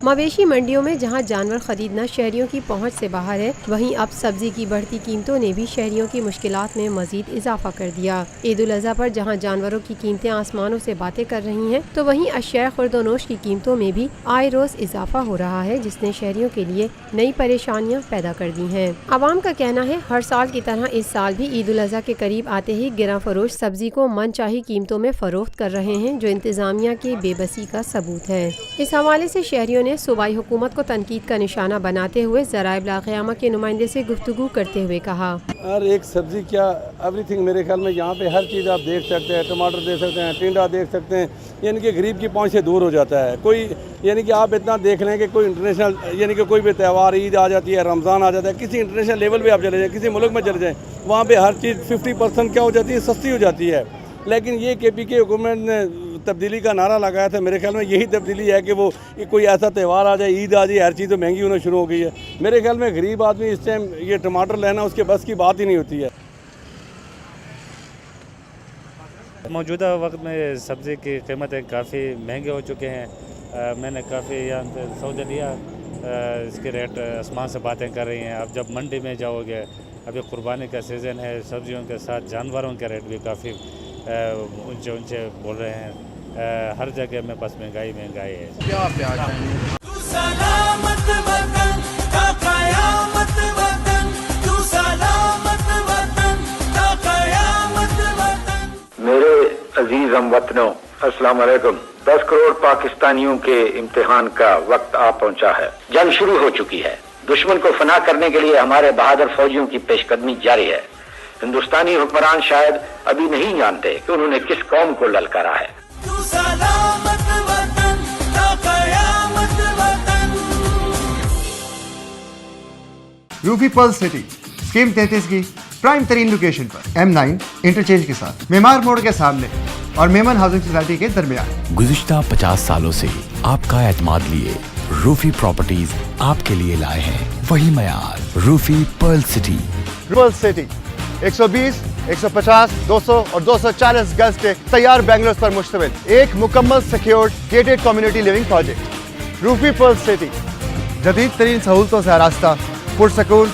مویشی منڈیوں میں جہاں جانور خریدنا شہریوں کی پہنچ سے باہر ہے، وہیں اب سبزی کی بڑھتی قیمتوں نے بھی شہریوں کی مشکلات میں مزید اضافہ کر دیا۔ عید الاضحیٰ پر جہاں جانوروں کی قیمتیں آسمانوں سے باتیں کر رہی ہیں، تو وہیں اشیاء خورد و نوش کی قیمتوں میں بھی آئے روز اضافہ ہو رہا ہے، جس نے شہریوں کے لیے نئی پریشانیاں پیدا کر دی ہیں۔ عوام کا کہنا ہے ہر سال کی طرح اس سال بھی عید الاضحیٰ کے قریب آتے ہی گراں فروش سبزی کو من چاہی قیمتوں میں فروخت کر رہے ہیں، جو انتظامیہ کی بے بسی کا ثبوت ہے۔ اس حوالے سے شہریوں نے صوبائی حکومت کو تنقید کا نشانہ بناتے ہوئے ذرائع ابلاغ قیامہ کے نمائندے سے گفتگو کرتے ہوئے کہا، ہر ایک سبزی کیا ایوری تھنگ میرے خیال میں یہاں پہ ہر چیز آپ دیکھ سکتے ہیں، ٹماٹر دیکھ سکتے ہیں، ٹینڈا دیکھ سکتے ہیں، یعنی کہ غریب کی پہنچ سے دور ہو جاتا ہے۔ کوئی یعنی کہ آپ اتنا دیکھ لیں کہ کوئی انٹرنیشنل یعنی کہ کوئی بھی تہوار عید آ جاتی ہے، رمضان آ جاتا ہے، کسی انٹرنیشنل لیول پہ آپ چلے جائیں، کسی ملک میں چلے جائیں، وہاں پہ ہر چیز 50% کیا ہو جاتی ہے، سستی ہو جاتی ہے۔ لیکن یہ کے پی کے حکومت نے تبدیلی کا نعرہ لگایا تھا، میرے خیال میں یہی تبدیلی ہے کہ وہ کوئی ایسا تہوار آ جائے، عید آ جائے، ہر چیز تو مہنگی ہونا شروع ہو گئی ہے۔ میرے خیال میں غریب آدمی اس ٹائم یہ ٹماٹر لینا اس کے بس کی بات ہی نہیں ہوتی ہے۔ موجودہ وقت میں سبزی کی قیمتیں کافی مہنگے ہو چکے ہیں۔ میں نے کافی یہاں سے سودا لیا، اس کے ریٹ آسمان سے باتیں کر رہی ہیں۔ اب جب منڈی میں جاؤ گے، ابھی قربانی کا سیزن ہے، سبزیوں کے ساتھ جانوروں کے ریٹ بھی کافی اونچے اونچے بول رہے ہیں۔ ہر جگہ میں بس مہنگائی ہے۔ میرے عزیز ہم وطنوں، السلام علیکم۔ 10 کروڑ پاکستانیوں کے امتحان کا وقت آ پہنچا ہے۔ جنگ شروع ہو چکی ہے۔ دشمن کو فنا کرنے کے لیے ہمارے بہادر فوجیوں کی پیش قدمی جاری ہے۔ ہندوستانی حکمران شاید ابھی نہیں جانتے کہ انہوں نے کس قوم کو للکارا ہے۔ روفی پرل سٹی اسکیم 33 کی پرائم ترین لوکیشن پر M9 انٹرچینج کے ساتھ، معمار موڑ کے سامنے اور میمن ہاؤسنگ سوسائٹی کے درمیان۔ گزشتہ 50 سالوں سے آپ کا اعتماد لیے روفی پراپرٹیز آپ کے لیے لائے ہیں وہی معیار، روفی پرل سٹی۔ پرل سٹی 120، 150، 200 اور 240 گز کے تیار بنگلوز پر مشتمل ایک مکمل secured gated community living project. Rufi Pearl City جدید ترین سہولتوں سے آراستہ، پرسکون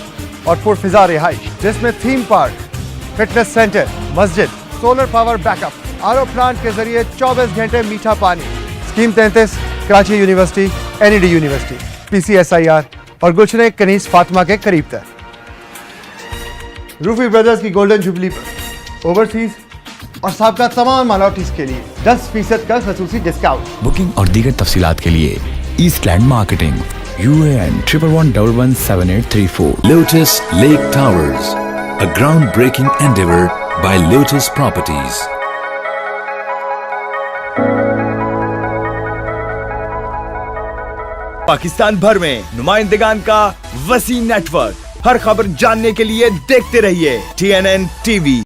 اور پرفضا رہائش، جس میں تھیم پارک، فٹنس سینٹر، مسجد، solar power backup, R O plant کے ذریعے 24 گھنٹے میٹھا پانی۔ Scheme 33 Karachi university, NED university, PCSIR اور گلشن کنیز فاطمہ کے قریب تر۔ روفی بردرز کی گولڈن جوبلی پر اوورسیز اور سابقہ تمام مائنورٹیز کے لیے 10% کا خصوصی ڈسکاؤنٹ۔ بکنگ اور دیگر تفصیلات کے لیے East Land marketing, UAN 11117834۔ Lotus Lake Towers, a groundbreaking endeavor by Lotus Properties۔ Pakistan بھر میں نمائندگان کا وسیع نیٹ ورک، ہر خبر جاننے کے لیے دیکھتے رہیے TNN TV۔